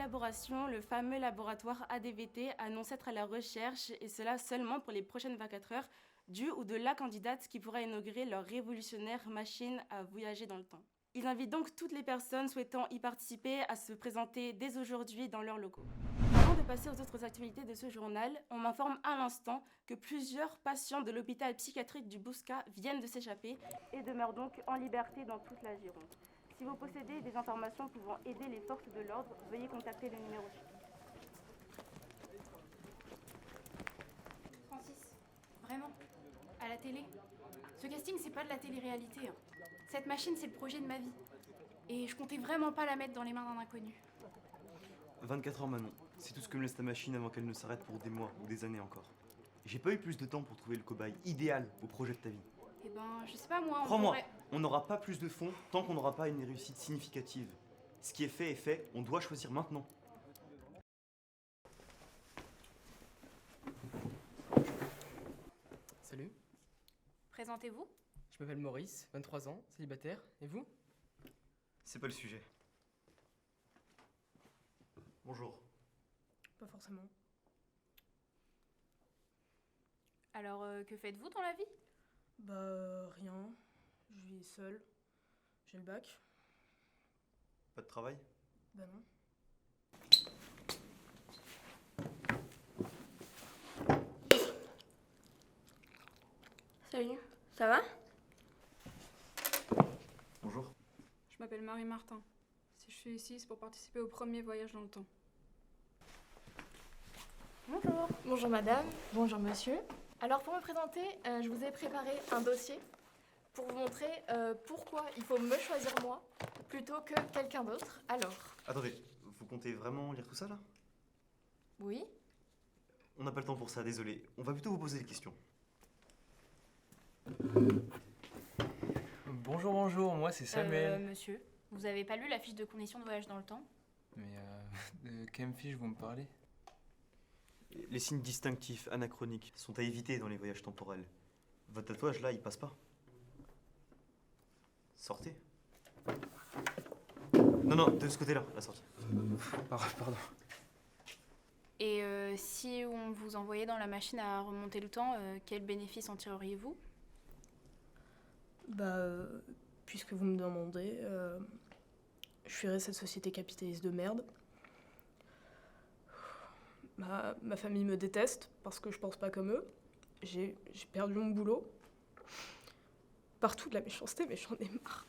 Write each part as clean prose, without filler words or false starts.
collaboration, le fameux laboratoire ADVT annonce être à la recherche, et cela seulement pour les prochaines 24 heures, du ou de la candidate qui pourra inaugurer leur révolutionnaire machine à voyager dans le temps. Ils invitent donc toutes les personnes souhaitant y participer à se présenter dès aujourd'hui dans leurs locaux. Avant de passer aux autres activités de ce journal, on m'informe à l'instant que plusieurs patients de l'hôpital psychiatrique du Bouscat viennent de s'échapper et demeurent donc en liberté dans toute la Gironde. Si vous possédez des informations pouvant aider les forces de l'ordre, veuillez contacter le numéro suivant. Francis, vraiment, à la télé. Ce casting, c'est pas de la télé-réalité. Cette machine, c'est le projet de ma vie. Et je comptais vraiment pas la mettre dans les mains d'un inconnu. 24 heures, Manon. C'est tout ce que me laisse ta machine avant qu'elle ne s'arrête pour des mois ou des années encore. J'ai pas eu plus de temps pour trouver le cobaye idéal au projet de ta vie. Eh ben, je sais pas moi, Crois-moi, on n'aura pas plus de fonds tant qu'on n'aura pas une réussite significative. Ce qui est fait, on doit choisir maintenant. Salut, Présentez-vous. je m'appelle Maurice, 23 ans, célibataire. Et vous? C'est pas le sujet. Bonjour. Pas forcément. Alors, que faites-vous dans la vie? Rien. Je vis seul. J'ai le bac. Pas de travail? Bah non. Salut, ça va? Bonjour. Je m'appelle Marie Martin. Si je suis ici, c'est pour participer au premier voyage dans le temps. Bonjour. Bonjour madame, bonjour monsieur. Alors pour me présenter, je vous ai préparé un dossier pour vous montrer pourquoi il faut me choisir moi plutôt que quelqu'un d'autre. Alors, Attendez, vous comptez vraiment lire tout ça là? oui, On n'a pas le temps pour ça, désolé. On va plutôt vous poser des questions. Bonjour, moi c'est Samuel. Monsieur, vous avez pas lu la fiche de conditions de voyage dans le temps? Mais de quelle fiche vous me parlez? Les signes distinctifs, anachroniques, sont à éviter dans les voyages temporels. Votre tatouage là, il passe pas. Sortez. Non, de ce côté-là, la sortie. Pardon. Et si on vous envoyait dans la machine à remonter le temps, quel bénéfice en tireriez-vous? Puisque vous me demandez, je fuirai cette société capitaliste de merde. Ma famille me déteste parce que je pense pas comme eux. J'ai perdu mon boulot. Partout de la méchanceté, mais j'en ai marre.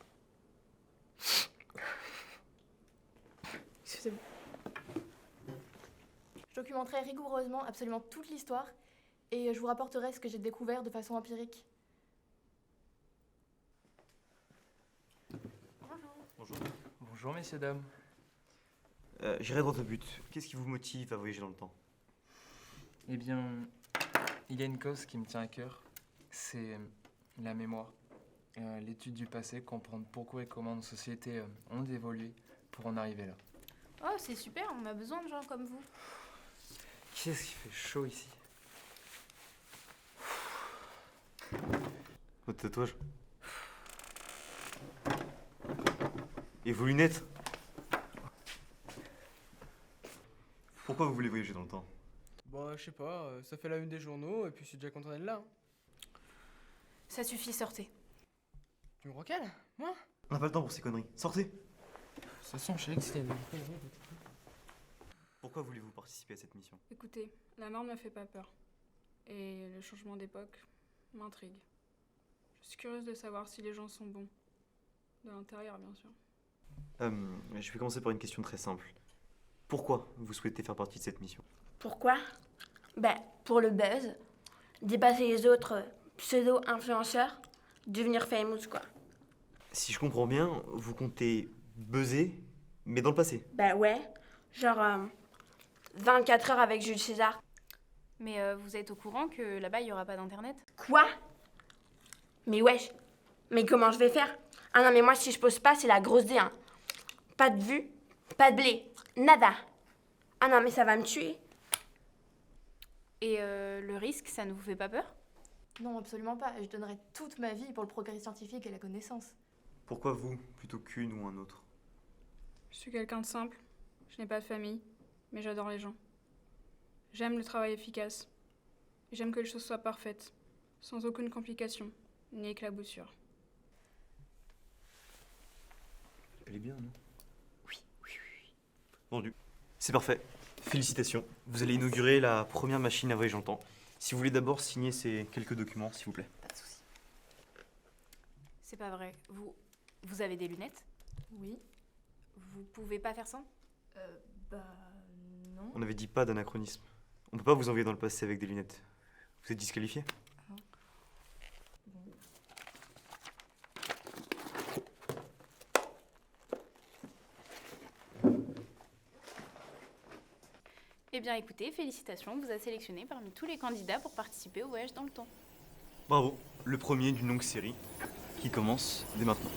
Excusez-moi. je documenterai rigoureusement absolument toute l'histoire et je vous rapporterai ce que j'ai découvert de façon empirique. Bonjour. Bonjour messieurs, dames. J'irai droit au but. Qu'est-ce qui vous motive à voyager dans le temps? Eh bien, il y a une cause qui me tient à cœur, c'est la mémoire. L'étude du passé, comprendre pourquoi et comment nos sociétés ont évolué pour en arriver là. Oh, c'est super, on a besoin de gens comme vous. Qu'est-ce qui fait chaud ici? Votre tatouage. Et vos lunettes. Pourquoi vous voulez voyager dans le temps? Je sais pas, ça fait la une des journaux et puis je suis déjà content d'être là. Ça suffit, sortez. Tu me recales? Moi? On n'a pas le temps pour ces conneries. Sortez. De toute façon, je sais que c'était... Pourquoi voulez-vous participer à cette mission? Écoutez, la mort ne me fait pas peur. Et le changement d'époque m'intrigue. Je suis curieuse de savoir si les gens sont bons. De l'intérieur, bien sûr. Je vais commencer par une question très simple. Pourquoi vous souhaitez faire partie de cette mission? Pourquoi? Pour le buzz, dépasser les autres pseudo-influenceurs, devenir famous quoi. Si je comprends bien, vous comptez buzzer, mais dans le passé. Ouais, genre 24 heures avec Jules César. Mais vous êtes au courant que là-bas, il n'y aura pas d'internet? Quoi? Mais wesh, mais comment je vais faire? Ah non mais moi si je pose pas c'est la grosse D hein. Pas de vue, pas de blé, nada. Ah non mais ça va me tuer. Et le risque, ça ne vous fait pas peur? Non absolument pas, je donnerais toute ma vie pour le progrès scientifique et la connaissance. Pourquoi vous, plutôt qu'une ou un autre? Je suis quelqu'un de simple. Je n'ai pas de famille, mais j'adore les gens. J'aime le travail efficace. J'aime que les choses soient parfaites, sans aucune complication, ni éclaboussure. Elle est bien, non? Oui. Vendu. C'est parfait. Félicitations. Vous allez inaugurer la première machine à voyager dans le temps. Si vous voulez d'abord signer ces quelques documents, s'il vous plaît. Pas de soucis. C'est pas vrai. Vous avez des lunettes? Oui. Vous pouvez pas faire ça? Bah non. On n'avait dit pas d'anachronisme. On peut pas vous envoyer dans le passé avec des lunettes. Vous êtes disqualifié. Eh bien écoutez, félicitations, on vous a sélectionné parmi tous les candidats pour participer au voyage dans le temps. Bravo. Le premier d'une longue série qui commence dès maintenant.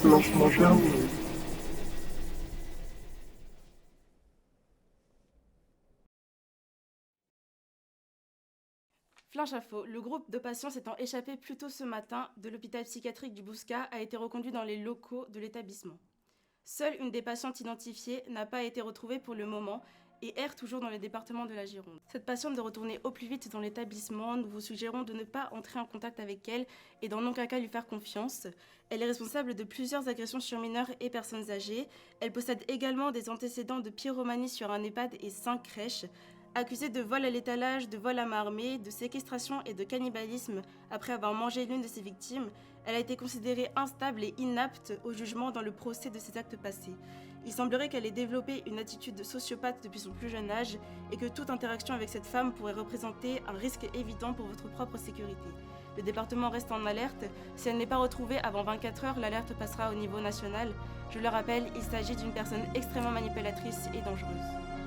Lancement terminé. Flash info, le groupe de patients s'étant échappé plus tôt ce matin de l'hôpital psychiatrique du Bouscat a été reconduit dans les locaux de l'établissement. Seule une des patientes identifiées n'a pas été retrouvée pour le moment et erre toujours dans les départements de la Gironde. Cette patiente doit retourner au plus vite dans l'établissement. Nous vous suggérons de ne pas entrer en contact avec elle et dans aucun cas lui faire confiance. Elle est responsable de plusieurs agressions sur mineurs et personnes âgées. Elle possède également des antécédents de pyromanie sur un EHPAD et 5 crèches. Accusée de vol à l'étalage, de vol à main armée, de séquestration et de cannibalisme après avoir mangé l'une de ses victimes, elle a été considérée instable et inapte au jugement dans le procès de ses actes passés. Il semblerait qu'elle ait développé une attitude sociopathe depuis son plus jeune âge et que toute interaction avec cette femme pourrait représenter un risque évident pour votre propre sécurité. Le département reste en alerte. Si elle n'est pas retrouvée avant 24 heures, l'alerte passera au niveau national. Je le rappelle, il s'agit d'une personne extrêmement manipulatrice et dangereuse.